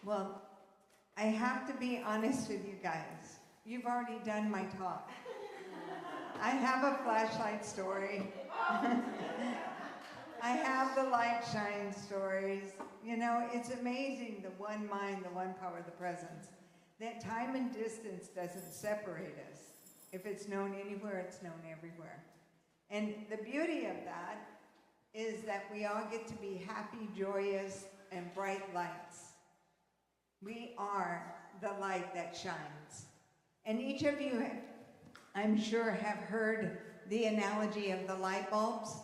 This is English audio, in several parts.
Well, I have to be honest with you guys. You've already done my talk. I have a flashlight story. I have the light shine stories. You know, it's amazing, the one mind, the one power, the presence. That time and distance doesn't separate us. If it's known anywhere, it's known everywhere. And the beauty of that is that we all get to be happy, joyous, and bright lights. We are the light that shines. And each of you, I'm sure, have heard the analogy of the light bulbs.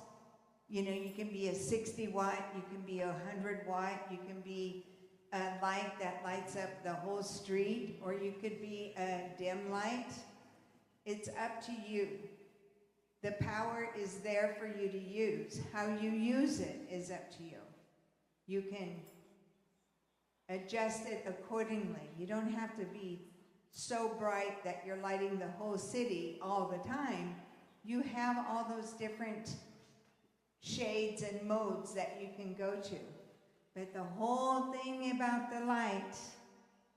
You know, you can be a 60 watt, you can be a 100 watt, you can be a light that lights up the whole street, or you could be a dim light. It's up to you. The power is there for you to use. How you use it is up to you. You can adjust it accordingly. You don't have to be so bright that you're lighting the whole city all the time. You have all those different shades and modes that you can go to. But the whole thing about the light,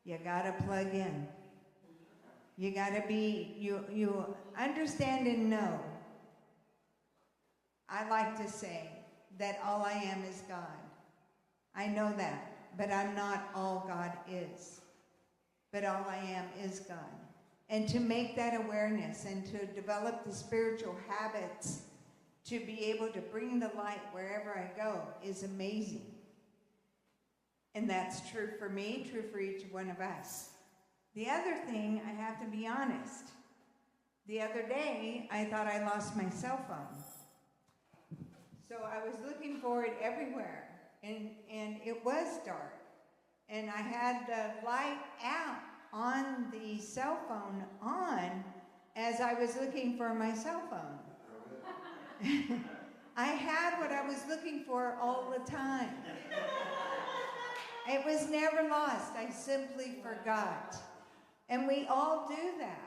you gotta plug in. You gotta be, you understand and know. I like to say that all I am is God. I know that, but I'm not all God is. But all I am is God. And to make that awareness and to develop the spiritual habits to be able to bring the light wherever I go is amazing. And that's true for me, true for each one of us. The other thing, I have to be honest. The other day, I thought I lost my cell phone. So I was looking for it everywhere, and it was dark. And I had the light out on the cell phone on as I was looking for my cell phone. I had what I was looking for all the time. It was never lost. I simply forgot. And we all do that.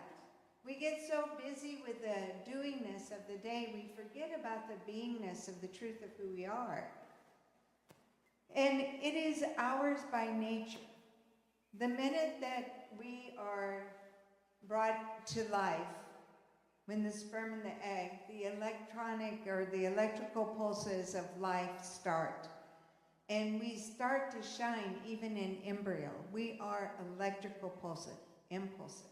We get so busy with the doingness of the day, we forget about the beingness of the truth of who we are. And it is ours by nature. The minute that we are brought to life, when the sperm and the egg, the electronic or the electrical pulses of life start, and we start to shine even in embryo. We are electrical impulses.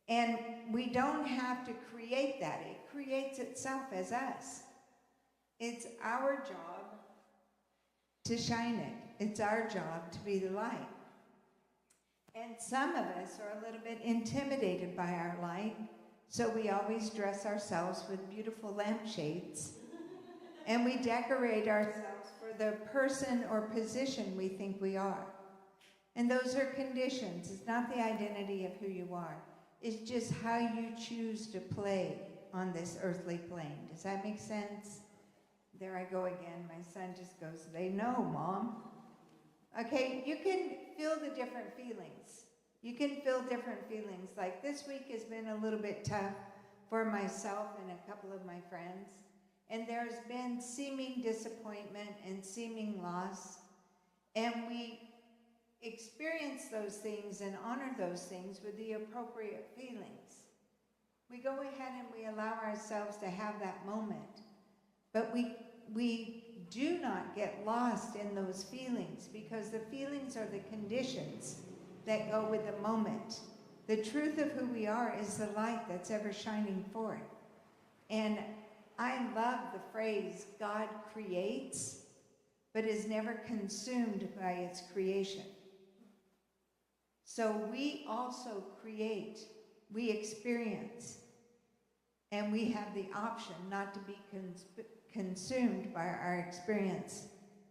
And we don't have to create that. It creates itself as us. It's our job to shine it. It's our job to be the light. And some of us are a little bit intimidated by our light, so we always dress ourselves with beautiful lampshades, and we decorate ourselves for the person or position we think we are. And those are conditions. It's not the identity of who you are. It's just how you choose to play on this earthly plane. Does that make sense? There I go again. My son just goes, they know, Mom. Okay, you can feel the different feelings. You can feel different feelings. Like this week has been a little bit tough for myself and a couple of my friends. And there's been seeming disappointment and seeming loss. And we experience those things and honor those things with the appropriate feelings. We go ahead and we allow ourselves to have that moment. But we do not get lost in those feelings, because the feelings are the conditions that go with the moment. The truth of who we are is the light that's ever shining forth. And I love the phrase, God creates, but is never consumed by its creation. So we also create, we experience, and we have the option not to be consumed by our experience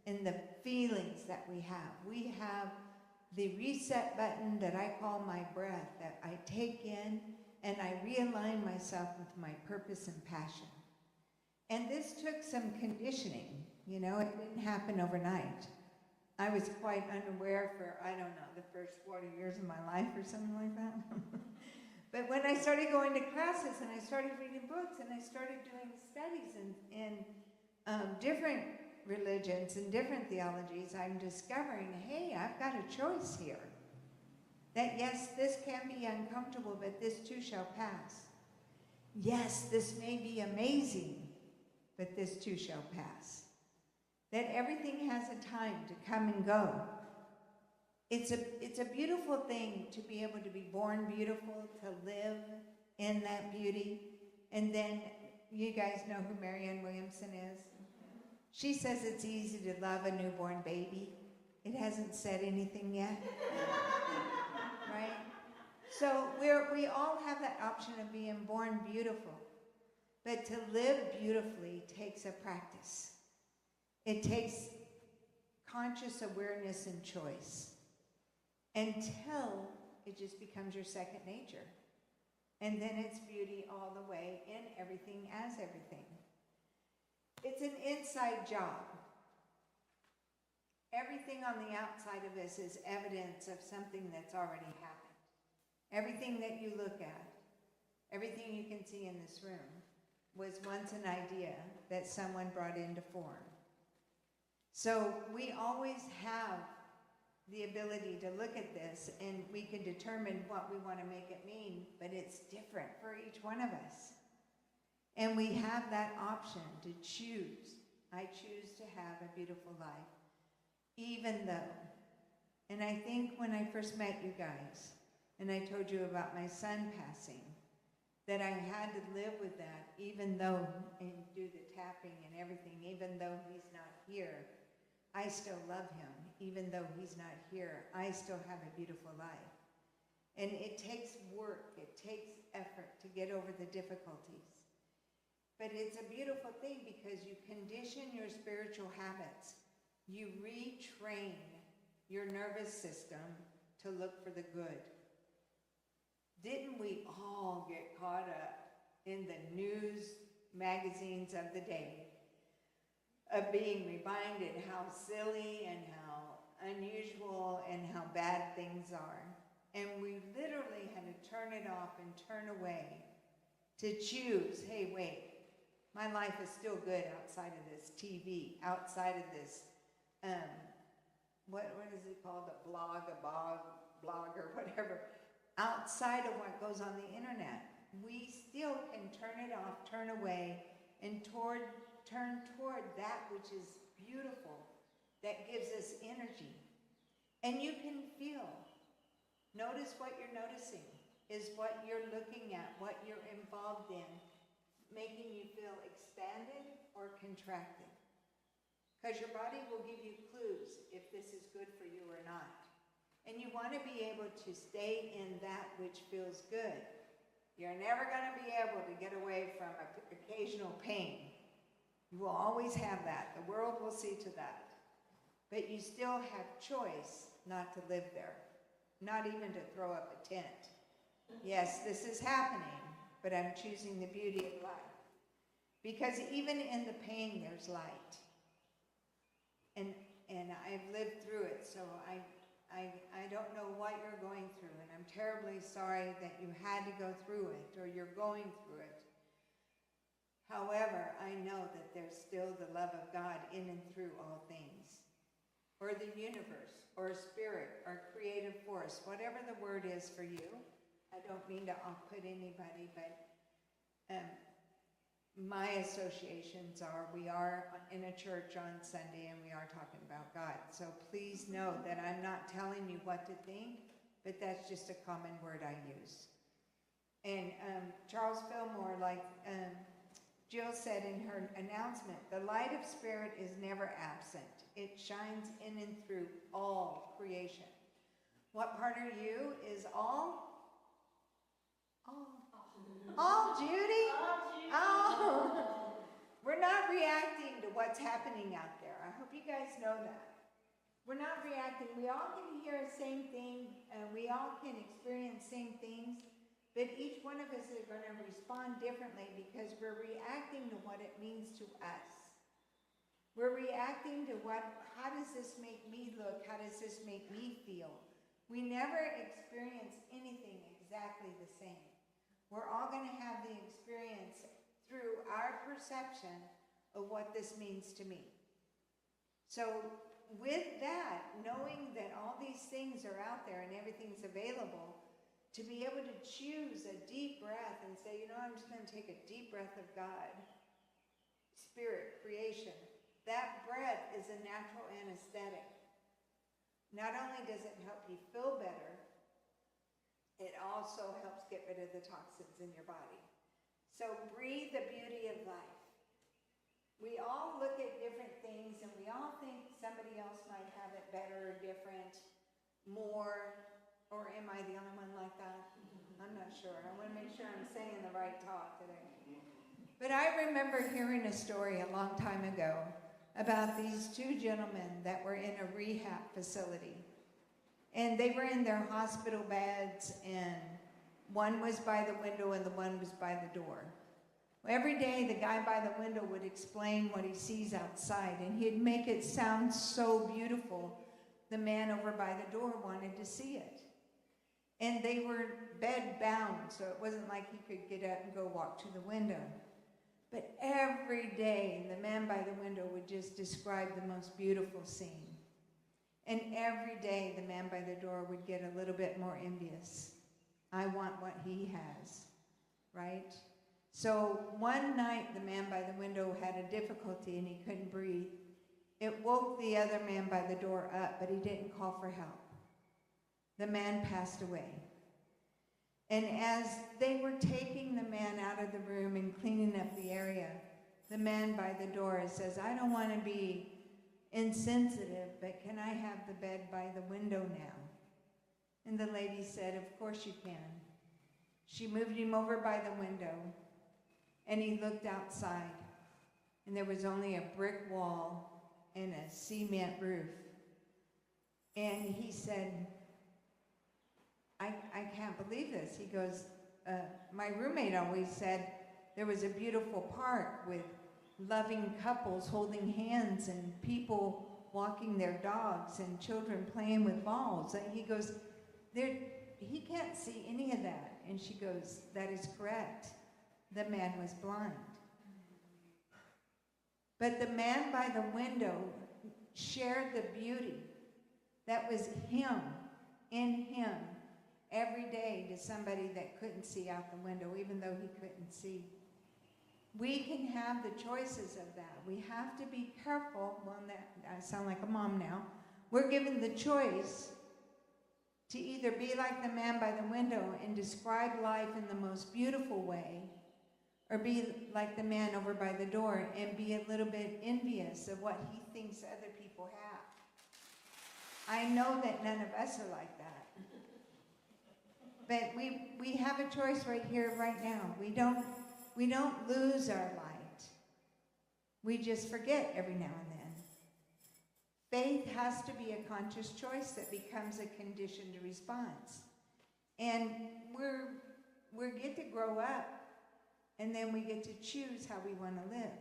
in the feelings that we have. We have the reset button that I call my breath, that I take in and I realign myself with my purpose and passion. And this took some conditioning, you know, it didn't happen overnight. I was quite unaware for, I don't know, the first 40 years of my life or something like that. But when I started going to classes and I started reading books and I started doing studies in different religions and different theologies, I'm discovering, hey, I've got a choice here. That yes, this can be uncomfortable, but this too shall pass. Yes, this may be amazing, but this too shall pass. That everything has a time to come and go. It's a beautiful thing to be able to be born beautiful, to live in that beauty. And then, you guys know who Marianne Williamson is? She says it's easy to love a newborn baby. It hasn't said anything yet. Right? So we all have that option of being born beautiful. But to live beautifully takes a practice. It takes conscious awareness and choice until it just becomes your second nature. And then it's beauty all the way in everything as everything. It's an inside job. Everything on the outside of us is evidence of something that's already happened. Everything that you look at, everything you can see in this room, was once an idea that someone brought into form. So we always have the ability to look at this and we can determine what we want to make it mean, but it's different for each one of us. And we have that option to choose. I choose to have a beautiful life, even though. And I think when I first met you guys, and I told you about my son passing, that I had to live with that, even though, and do the tapping and everything, even though he's not here, I still love him. Even though he's not here, I still have a beautiful life. And it takes work, it takes effort to get over the difficulties. But it's a beautiful thing because you condition your spiritual habits. You retrain your nervous system to look for the good. Didn't we all get caught up in the news magazines of the day of being reminded how silly and how unusual and how bad things are? And we literally had to turn it off and turn away to choose, hey, wait, my life is still good outside of this TV, outside of this, what is it called, a blog or whatever, outside of what goes on the internet. We still can turn it off, turn away, and turn toward that which is beautiful, that gives us energy. And you can feel. Notice what you're noticing is what you're looking at, what you're involved in, making you feel expanded or contracted. Because your body will give you clues if this is good for you or not. And you want to be able to stay in that which feels good. You're never going to be able to get away from occasional pain. You will always have that. The world will see to that. But you still have choice not to live there. Not even to throw up a tent. Yes, this is happening, but I'm choosing the beauty of life. Because even in the pain, there's light. And I've lived through it, so I don't know what you're going through, and I'm terribly sorry that you had to go through it, or you're going through it. However, I know that there's still the love of God in and through all things, or the universe, or spirit, or creative force, whatever the word is for you. I don't mean to off-put anybody, but my associations are, we are in a church on Sunday and we are talking about God. So please know that I'm not telling you what to think, but that's just a common word I use. And Charles Fillmore, like Jill said in her announcement, the light of spirit is never absent. It shines in and through all creation. What part are you? Is all? All, Judy? Oh. We're not reacting to what's happening out there. I hope you guys know that. We're not reacting. We all can hear the same thing, and we all can experience same things, but each one of us is going to respond differently because we're reacting to what it means to us. We're reacting to how does this make me look? How does this make me feel? We never experience anything exactly the same. We're all going to have the experience through our perception of what this means to me. So with that, knowing that all these things are out there and everything's available, to be able to choose a deep breath and say, I'm just going to take a deep breath of God, Spirit, creation. That breath is a natural anesthetic. Not only does it help you feel better, it also helps get rid of the toxins in your body. So breathe the beauty of life. We all look at different things and we all think somebody else might have it better, different, more, or am I the only one like that? I'm not sure. I want to make sure I'm saying the right talk today. But I remember hearing a story a long time ago about these two gentlemen that were in a rehab facility. And they were in their hospital beds, and one was by the window and the one was by the door. Every day, the guy by the window would explain what he sees outside, and he'd make it sound so beautiful, the man over by the door wanted to see it. And they were bed-bound, so it wasn't like he could get up and go walk to the window. But every day, the man by the window would just describe the most beautiful scene. And every day, the man by the door would get a little bit more envious. I want what he has, right? So one night, the man by the window had a difficulty and he couldn't breathe. It woke the other man by the door up, but he didn't call for help. The man passed away. And as they were taking the man out of the room and cleaning up the area, the man by the door says, I don't want to be insensitive, but can I have the bed by the window now? And the lady said, of course you can. She moved him over by the window, and he looked outside, and there was only a brick wall and a cement roof. And he said, I can't believe this. He goes, my roommate always said there was a beautiful park with loving couples holding hands and people walking their dogs and children playing with balls. And he goes, he can't see any of that. And she goes, that is correct. The man was blind. But the man by the window shared the beauty that was him, in him, every day to somebody that couldn't see out the window, even though he couldn't see. We can have the choices of that. We have to be careful. Well, I sound like a mom now. We're given the choice to either be like the man by the window and describe life in the most beautiful way, or be like the man over by the door and be a little bit envious of what he thinks other people have. I know that none of us are like that. But we have a choice right here, right now. We don't lose our light. We just forget every now and then. Faith has to be a conscious choice that becomes a conditioned response. And we get to grow up, and then we get to choose how we want to live.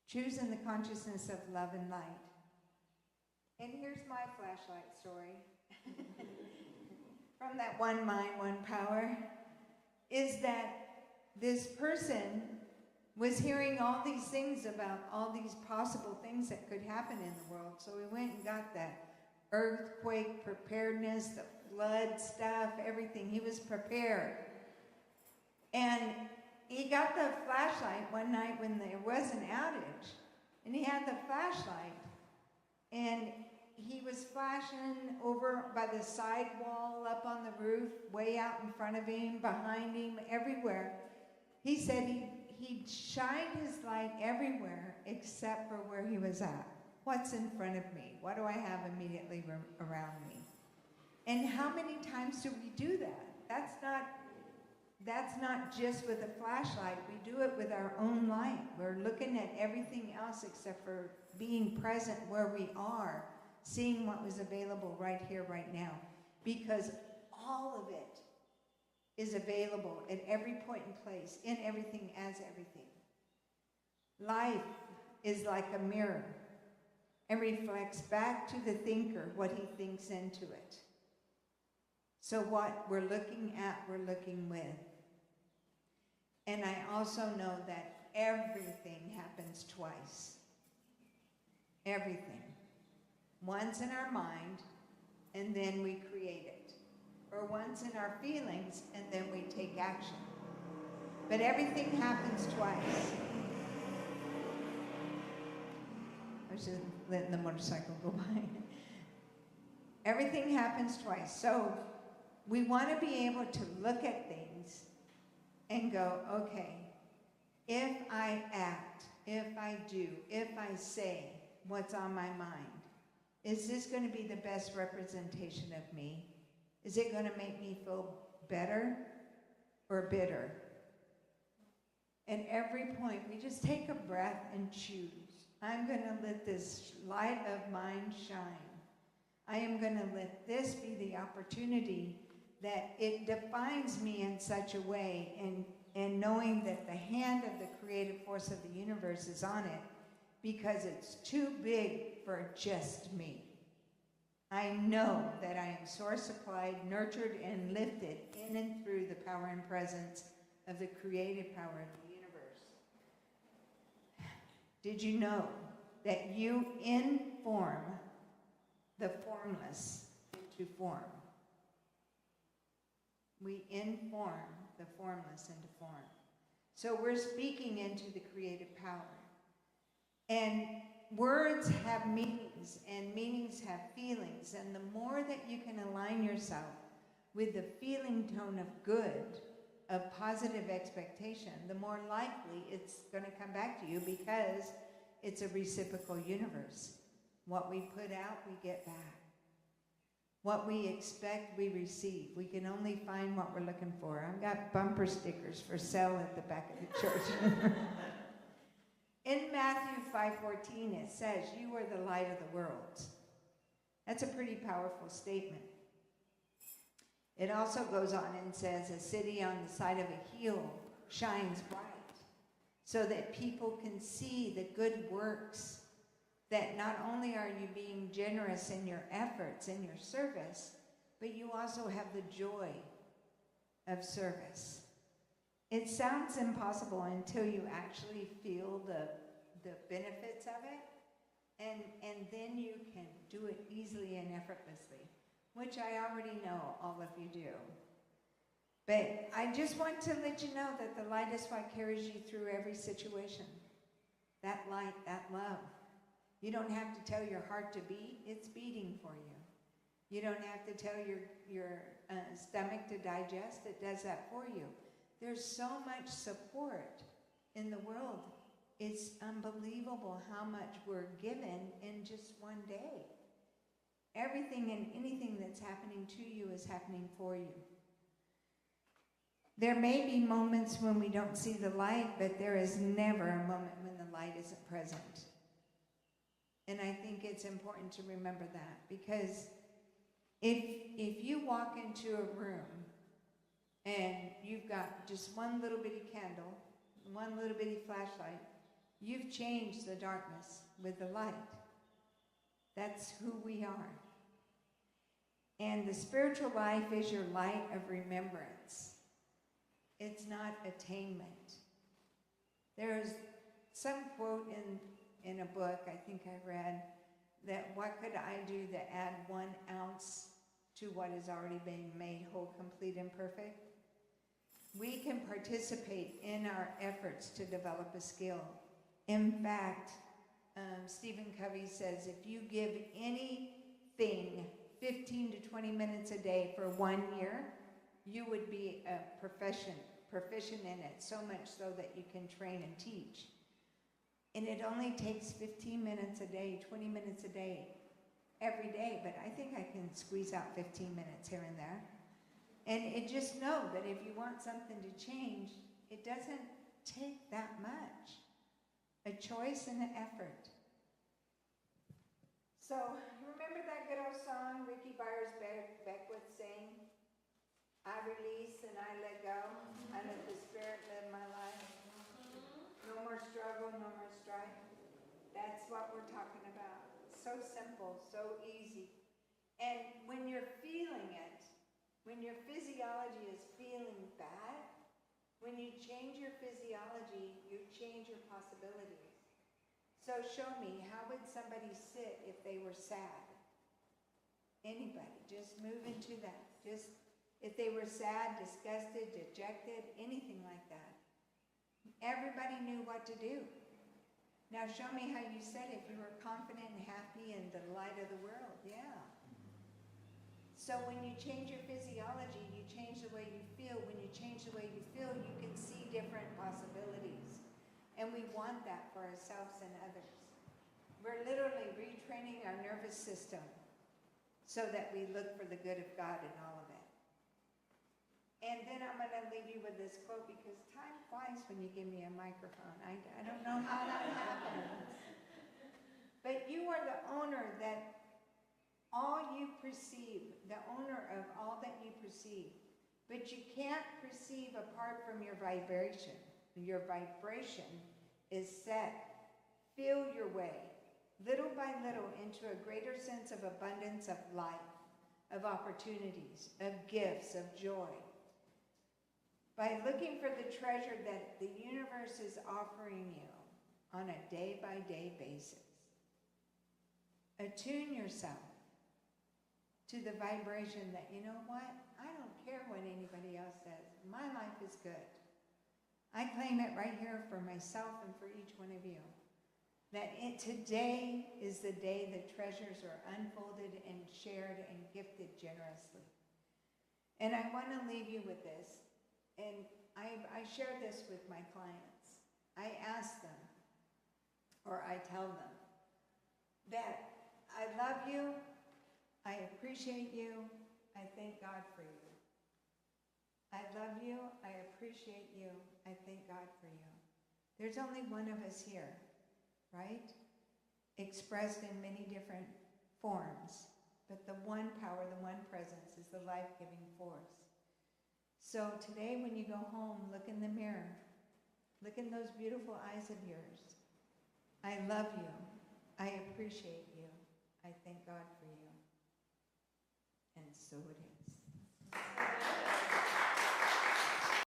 Choosing the consciousness of love and light. And here's my flashlight story. From that one mind, one power, is that this person was hearing all these things about all these possible things that could happen in the world. So we went and got that earthquake preparedness, the flood stuff, everything. He was prepared. And he got the flashlight one night when there was an outage. And he had the flashlight. And he was flashing over by the side wall, up on the roof, way out in front of him, behind him, everywhere. He said he shined his light everywhere except for where he was at. What's in front of me? What do I have immediately around me? And how many times do we do that? That's not just with a flashlight. We do it with our own light. We're looking at everything else except for being present where we are, seeing what was available right here, right now. Because all of it is available at every point in place, in everything, as everything. Life is like a mirror and reflects back to the thinker what he thinks into it. So what we're looking at, we're looking with. And I also know that everything happens twice. Everything. Once in our mind, and then we create it. Or once in our feelings, and then we take action. But everything happens twice. I was just letting the motorcycle go by. Everything happens twice. So we want to be able to look at things and go, okay, if I act, if I do, if I say what's on my mind, is this going to be the best representation of me? Is it going to make me feel better or bitter? At every point, we just take a breath and choose. I'm going to let this light of mine shine. I am going to let this be the opportunity that it defines me in such a way, and knowing that the hand of the creative force of the universe is on it because it's too big for just me. I know that I am source supplied, nurtured, and lifted in and through the power and presence of the creative power of the universe. Did you know that you inform the formless into form? We inform the formless into form. So we're speaking into the creative power. And words have meanings, and meanings have feelings. And the more that you can align yourself with the feeling tone of good, of positive expectation, the more likely it's going to come back to you, because it's a reciprocal universe. What we put out, we get back. What we expect, we receive. We can only find what we're looking for. I've got bumper stickers for sale at the back of the church. In Matthew 5:14, it says, "You are the light of the world." That's a pretty powerful statement. It also goes on and says, "A city on the side of a hill shines bright, so that people can see the good works, that not only are you being generous in your efforts, in your service, but you also have the joy of service." It sounds impossible until you actually feel the benefits of it, and then you can do it easily and effortlessly, which I already know all of you do. But I just want to let you know that the light is what carries you through every situation. That light, that love. You don't have to tell your heart to beat, it's beating for you. You don't have to tell your stomach to digest, it does that for you. There's so much support in the world. It's unbelievable how much we're given in just one day. Everything and anything that's happening to you is happening for you. There may be moments when we don't see the light, but there is never a moment when the light isn't present. And I think it's important to remember that, because if you walk into a room and you've got just one little bitty candle, one little bitty flashlight, you've changed the darkness with the light. That's who we are. And the spiritual life is your light of remembrance. It's not attainment. There's some quote in a book I think I read that what could I do to add 1 ounce to what is already being made whole, complete, and perfect? We can participate in our efforts to develop a skill. In fact, Stephen Covey says if you give anything 15 to 20 minutes a day for 1 year, you would be a proficient in it, so much so that you can train and teach. And it only takes 15 minutes a day, 20 minutes a day, every day, but I think I can squeeze out 15 minutes here and there. And just know that if you want something to change, it doesn't take that much. A choice and an effort. So, remember that good old song Ricky Byers-Beckwith sang? I release and I let go. I let the Spirit live my life. No more struggle, no more strife. That's what we're talking about. So simple, so easy. And when you're feeling it, when your physiology is feeling bad, when you change your physiology, you change your possibilities. So show me, how would somebody sit if they were sad? Anybody, just move into that. Just if they were sad, disgusted, dejected, anything like that. Everybody knew what to do. Now show me how you said if you were confident and happy and the light of the world. Yeah. So when you change your physiology, you change the way you feel. When you change the way you feel, you can see different possibilities. And we want that for ourselves and others. We're literally retraining our nervous system so that we look for the good of God in all of it. And then I'm going to leave you with this quote, because time flies when you give me a microphone. I don't know how that happens. But you are the owner that all you perceive, the owner of all that you perceive. But you can't perceive apart from your vibration. Your vibration is set. Feel your way, little by little, into a greater sense of abundance of life, of opportunities, of gifts, of joy. By looking for the treasure that the universe is offering you on a day-by-day basis. Attune yourself to the vibration that, you know what, I don't care what anybody else says. My life is good. I claim it right here for myself and for each one of you. That today is the day the treasures are unfolded and shared and gifted generously. And I want to leave you with this. And I share this with my clients. I ask them, or I tell them, that I love you, I appreciate you, I thank God for you. I love you, I appreciate you, I thank God for you. There's only one of us here, right? Expressed in many different forms. But the one power, the one presence is the life-giving force. So today when you go home, look in the mirror. Look in those beautiful eyes of yours. I love you. I appreciate you. I thank God for you. And so it is.